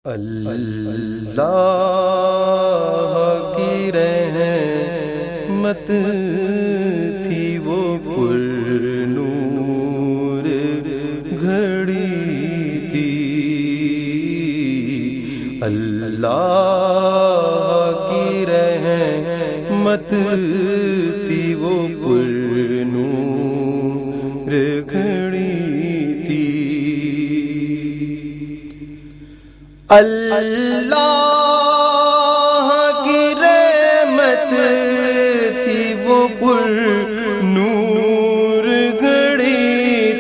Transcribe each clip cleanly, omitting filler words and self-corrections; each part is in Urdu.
اللہ کی رحمت تھی وہ پر نور گھڑی تھی، اللہ کی رحمت تھی وہ پر نور گھڑی تھی، اللہ کی رحمت تھی وہ پر نور گھڑی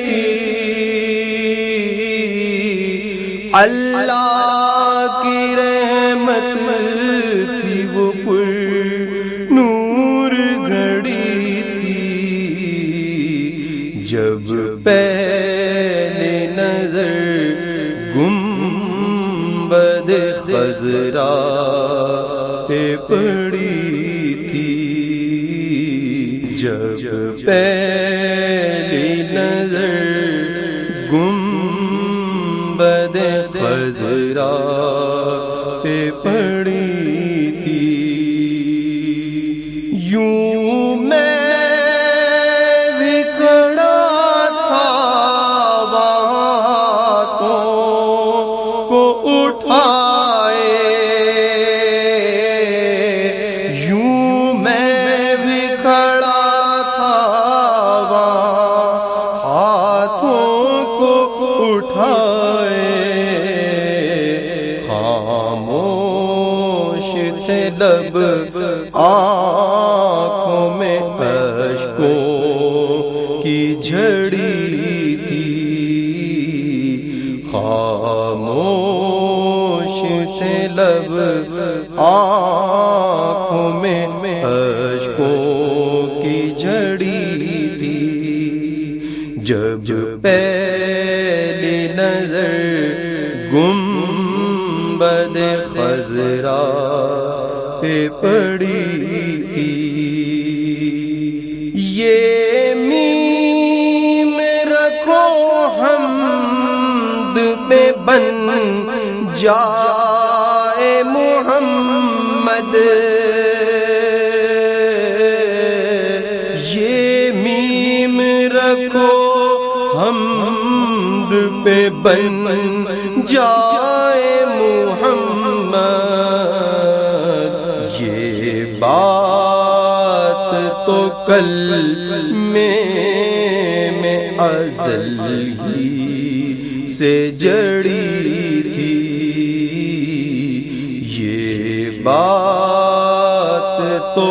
تھی، اللہ کی رحمت تھی وہ پر نور گھڑی تھی، جب پہلے نظر گنبد خضرا پہ پڑی تھی، جب پہلی نظر گنبد خضرا پہ پڑی تھی، یوں میں بھی کھڑا تھا کو اٹھائے، یوں میں بھی کھڑا تھا ہاتھوں کو اٹھائے، خاموش تھے لب آنکھوں میں اشکوں کی جھڑی تھی، خاموش تھے لب آنکھوں میں اشکوں کی جھڑی تھی، جب پہلی نظر گنبد خضرا پہ پڑی تھی، یہ میم رکھو حمد پہ بن جائے محمد، یہ میم رکھو حمد پہ بن جائے محمد، یہ بات تو کلمے میں ازل ہی سے جڑی تھی، یہ بات تو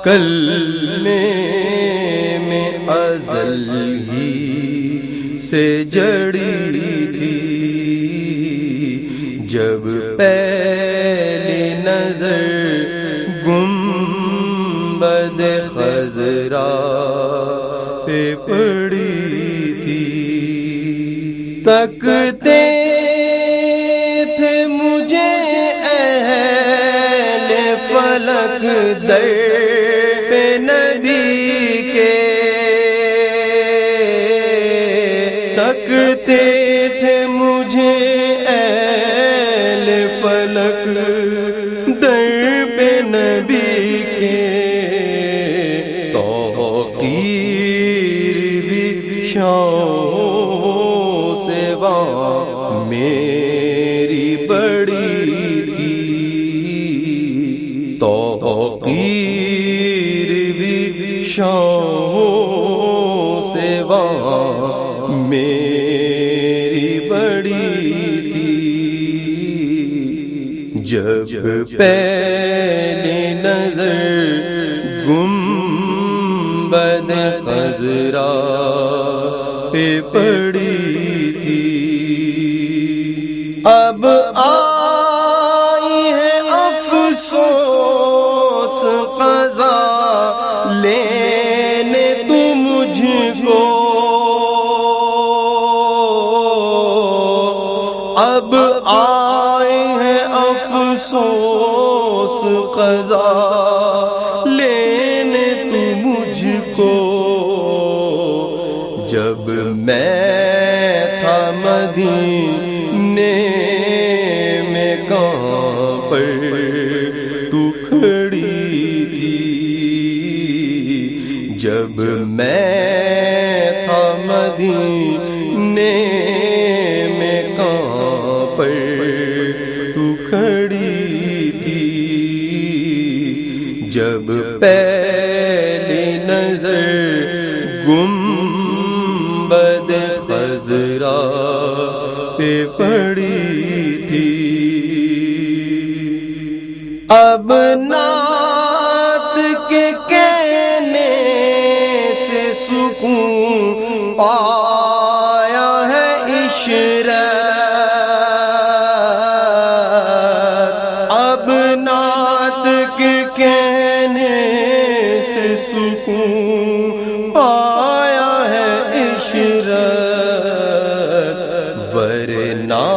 کلمے میں ازل ہی سے جڑی تھی، جب پہلی نظر گنبد خضرا پہ پڑی تھی، تکتے تھے مجھے اہل فلک در پہ نبی کے، تکتے تھے مجھے اہل فلک در پہ نبی کے، توقیر بھی شاہوں سے وہاں میری بڑی تھی، توقیر بھی شاہوں سے وہاں میری بڑی تھی، جب پہلی نظر گنبد خضرا پہ پڑی تھی، اب آئی ہے افسوس قضا لینے تو مجھ کو، اب آئے ہیں افسوس قضا لینے تو مجھ کو، جب میں تھا مدینے میں کہاں پر تو کھڑی تھی، جب میں تھا مدینے میں کہاں پر تو کھڑی تھی، جب پہلی نظر گنبد خضرا پہ پڑی تھی۔ اب نعت کے کہنے سے سکون پایا ہے عشرت، اب نعت کے کہنے سے سکون پایا ہے عشرت، ورنہ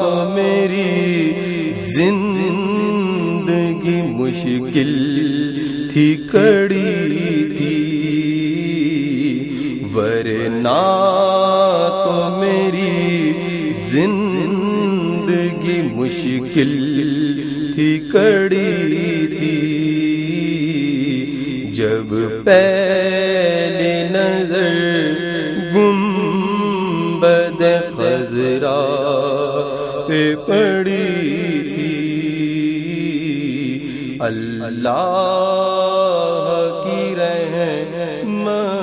تو میری زندگی مشکل تھی کڑی تھی، ورنہ تو میری زندگی مشکل تھی کڑی تھی، جب پہلی نظر گنبد خضرا پہ پڑی تھی۔ اللہ کی رحمت